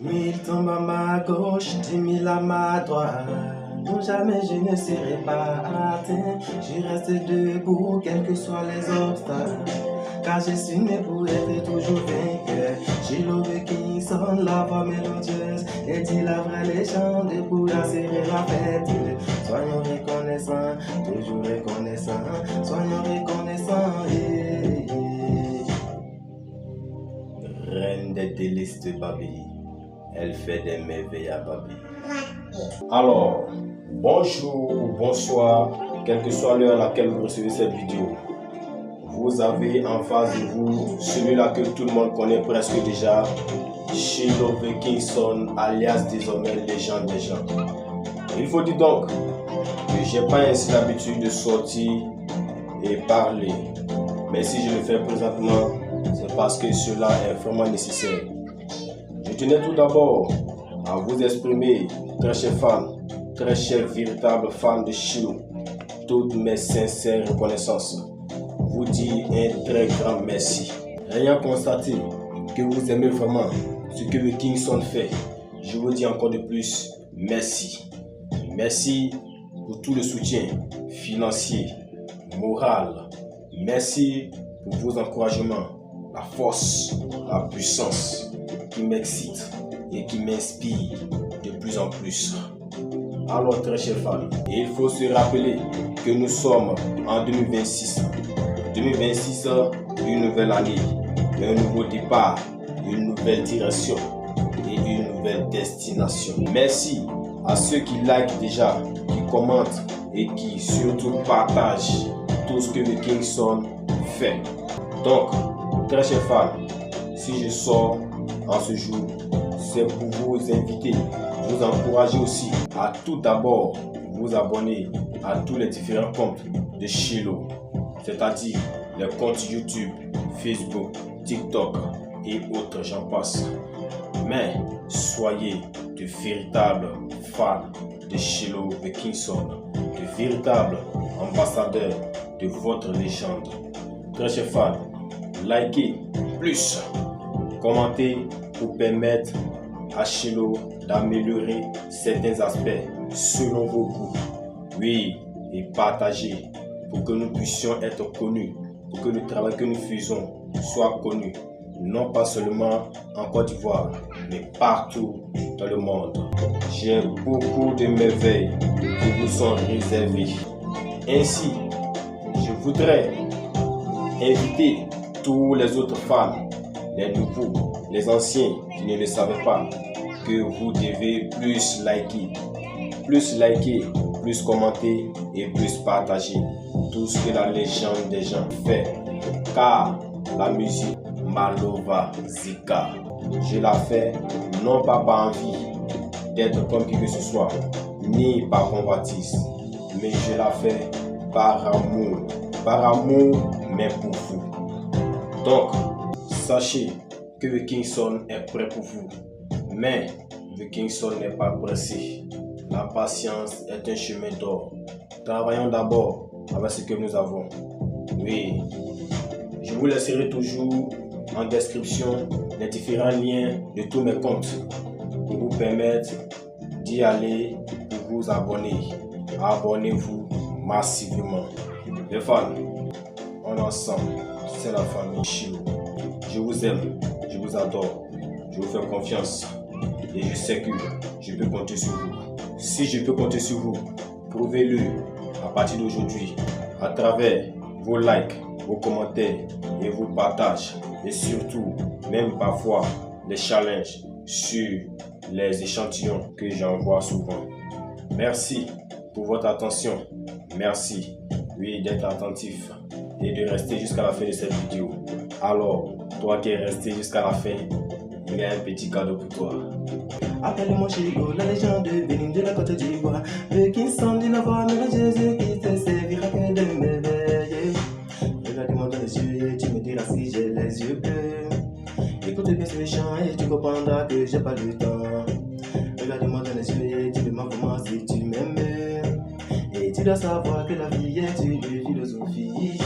Mille tombent à ma gauche, 10 000 à ma droite. Non, jamais je ne serai pas atteint. Je reste debout, quels que soient les obstacles. Car je suis né pour être toujours vainqueur. J'ai l'oreille qui sonne, la voix mélodieuse. Et dit la vraie légende pour assurer la fête. Soyons reconnaissants, toujours reconnaissants. Soyons reconnaissants. Reine des délices de Babi. Elle fait des merveilles à Babi. Alors, bonjour ou bonsoir, quelle que soit l'heure à laquelle vous recevez cette vidéo. Vous avez en face de vous celui-là que tout le monde connaît presque déjà, Shiloh Wilkinson, alias désormais Légende des gens. Il faut dire donc que j'ai pas ainsi l'habitude de sortir et parler. Mais si je le fais présentement, c'est parce que cela est vraiment nécessaire. Je tenais tout d'abord à vous exprimer, très chers fans, très chers véritables fans de Shiloh, toutes mes sincères reconnaissances. Vous dire un très grand merci. Ayant constaté que vous aimez vraiment ce que Wilkinson fait, je vous dis encore de plus merci. Merci pour tout le soutien financier, moral. Merci pour vos encouragements, la force, la puissance qui m'excite et qui m'inspire de plus en plus. Alors très chers fans, il faut se rappeler que nous sommes en 2026. 2026, une nouvelle année, un nouveau départ, une nouvelle direction et une nouvelle destination. Merci à ceux qui likent déjà, qui commentent et qui surtout partagent tout ce que Wilkinson fait. Donc, très chers fans, si je sors en ce jour, c'est pour vous inviter, vous encourager aussi à tout d'abord vous abonner à tous les différents comptes de Shiloh, c'est-à-dire les comptes YouTube, Facebook, TikTok et autres, j'en passe. Mais soyez de véritables fans de Shiloh Wilkinson, de véritables ambassadeurs de votre légende. Très chers fans, likez plus, commentez pour permettre à Shiloh d'améliorer certains aspects selon vos goûts. Oui, et partagez pour que nous puissions être connus, pour que le travail que nous faisons soit connu, non pas seulement en Côte d'Ivoire, mais partout dans le monde. J'ai beaucoup de merveilles qui vous sont réservées. Ainsi, je voudrais inviter tous les autres fans, les nouveaux, les anciens qui ne le savaient pas, que vous devez plus liker, plus commenter et plus partager tout ce que la légende des gens fait. Car la musique Malova Zika, je la fais non pas par envie d'être comme qui que ce soit, ni par convoitise, mais je la fais par amour mais pour vous. Donc, sachez que Wilkinson est prêt pour vous, mais Wilkinson n'est pas pressé. La patience est un chemin d'or. Travaillons d'abord avec ce que nous avons. Oui, je vous laisserai toujours en description les différents liens de tous mes comptes pour vous permettre d'y aller pour vous abonner. Abonnez-vous massivement. Les fans, on est ensemble, c'est la famille Shiloh. Je vous aime, je vous adore, je vous fais confiance et je sais que je peux compter sur vous. Si je peux compter sur vous, prouvez-le à partir d'aujourd'hui à travers vos likes, vos commentaires et vos partages et surtout, même parfois, les challenges sur les échantillons que j'envoie souvent. Merci pour votre attention. Merci, oui, d'être attentif et de rester jusqu'à la fin de cette vidéo. Alors, toi qui es resté jusqu'à la fin, il y a un petit cadeau pour toi. Appelle-moi Shiloh, la légende venue de la Côte d'Ivoire. Wilkinson dit la voix mélodieuse qui te servira que de merveilles. Regarde-moi dans les yeux et tu me diras si j'ai les yeux bleus. Écoute bien ce chant et tu comprendras que j'ai pas le temps. Regarde-moi dans les yeux et tu demandes vraiment si tu m'aimes. Et tu dois savoir que la vie est une philosophie.